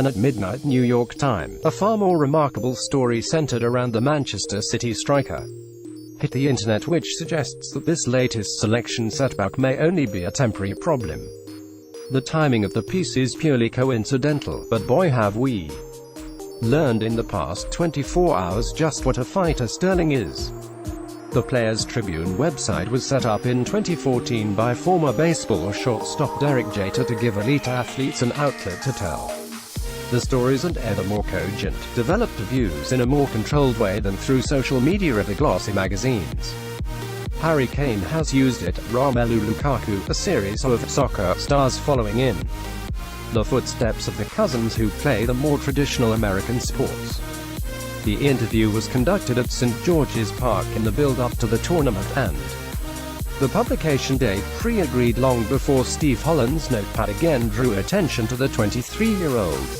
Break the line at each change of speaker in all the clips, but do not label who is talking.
Man at Midnight New York time. A far more remarkable story centered around the Manchester City striker hit the internet, which suggests that this latest selection setback may only be a temporary problem. The timing of the piece is purely coincidental, but boy have we learned in the past 24 hours just what a fighter Sterling is. The Players Tribune website was set up in 2014 by former baseball shortstop Derek Jeter to give elite athletes an outlet to tell the stories and ever more cogent, developed views in a more controlled way than through social media or the glossy magazines. Harry Kane has used it, Romelu Lukaku, a series of soccer stars following in the footsteps of the cousins who play the more traditional American sports. The interview was conducted at St. George's Park in the build-up to the tournament, and the publication date pre-agreed long before Steve Holland's notepad again drew attention to the 23-year-old.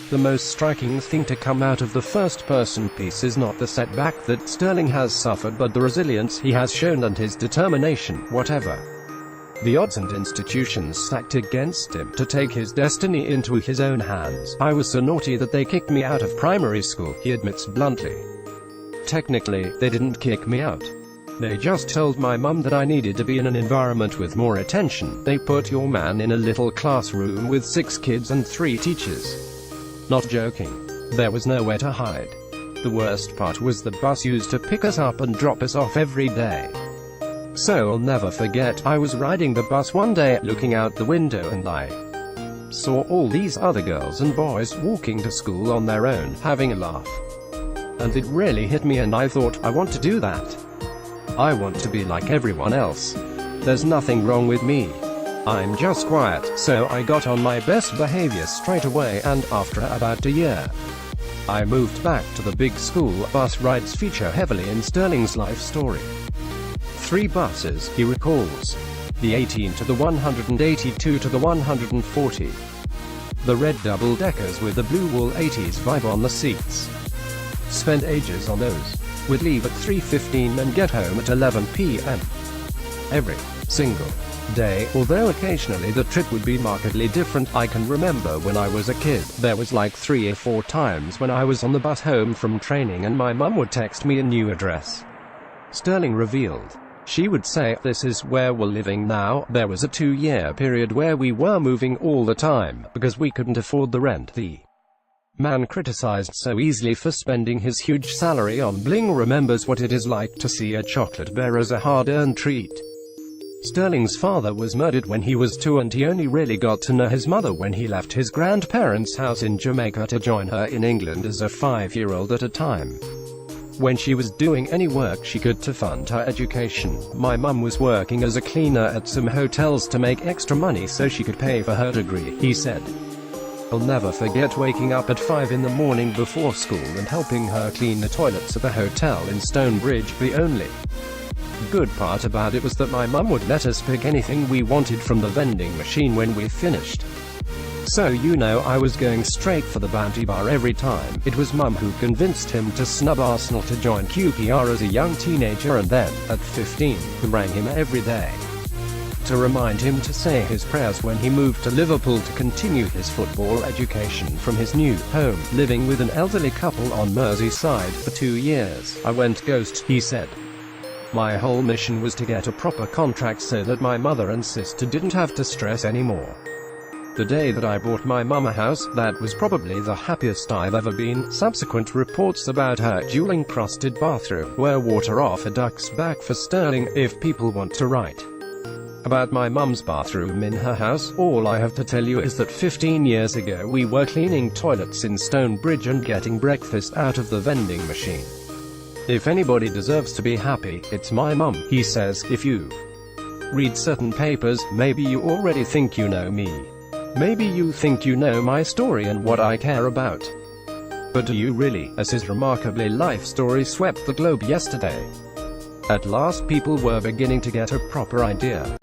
The most striking thing to come out of the first-person piece is not the setback that Sterling has suffered, but the resilience he has shown and his determination, whatever the odds and institutions stacked against him, to take his destiny into his own hands. "I was so naughty that they kicked me out of primary school," he admits bluntly. "Technically, they didn't kick me out. They just told my mum that I needed to be in an environment with more attention. They put your man in a little classroom with 6 kids and 3 teachers. Not joking. There was nowhere to hide. The worst part was the bus used to pick us up and drop us off every day. So I'll never forget, I was riding the bus one day, looking out the window, and I saw all these other girls and boys walking to school on their own, having a laugh. And it really hit me, and I thought, I want to do that. I want to be like everyone else. There's nothing wrong with me. I'm just quiet, so I got on my best behavior straight away, and after about a year, I moved back to the big school." Bus rides feature heavily in Sterling's life story. 3 buses, he recalls. The 18 to the 182 to the 140. The red double-deckers with the blue wool 80s vibe on the seats. Spent ages on those. Would leave at 3:15 and get home at 11 p.m. every single day, although occasionally the trip would be markedly different. "I can remember when I was a kid, there was like 3 or 4 times when I was on the bus home from training and my mum would text me a new address," Sterling revealed. She would say, "This is where we're living now." There was a 2-year period where we were moving all the time, because we couldn't afford the rent. The man criticized so easily for spending his huge salary on bling remembers what it is like to see a chocolate bear as a hard-earned treat. Sterling's father was murdered when he was 2, and he only really got to know his mother when he left his grandparents' house in Jamaica to join her in England as a 5-year-old at a time when she was doing any work she could to fund her education. "My mum was working as a cleaner at some hotels to make extra money so she could pay for her degree," he said. "I'll never forget waking up at 5 in the morning before school and helping her clean the toilets at the hotel in Stonebridge. The only good part about it was that my mum would let us pick anything we wanted from the vending machine when we finished. So you know, I was going straight for the bounty bar every time. It was mum who convinced him to snub Arsenal to join QPR as a young teenager, and then, at 15, rang him every day to remind him to say his prayers when he moved to Liverpool to continue his football education from his new home, living with an elderly couple on Merseyside for 2 years. I went ghost," he said. "My whole mission was to get a proper contract so that my mother and sister didn't have to stress anymore. The day that I bought my mum a house, that was probably the happiest I've ever been." Subsequent reports about her dual-encrusted bathroom were water off a duck's back for Sterling. "If people want to write about my mum's bathroom in her house, all I have to tell you is that 15 years ago we were cleaning toilets in Stonebridge and getting breakfast out of the vending machine. If anybody deserves to be happy, it's my mum," he says. "If you read certain papers, maybe you already think you know me. Maybe you think you know my story and what I care about. But do you really?" As his remarkably life story swept the globe yesterday, at last people were beginning to get a proper idea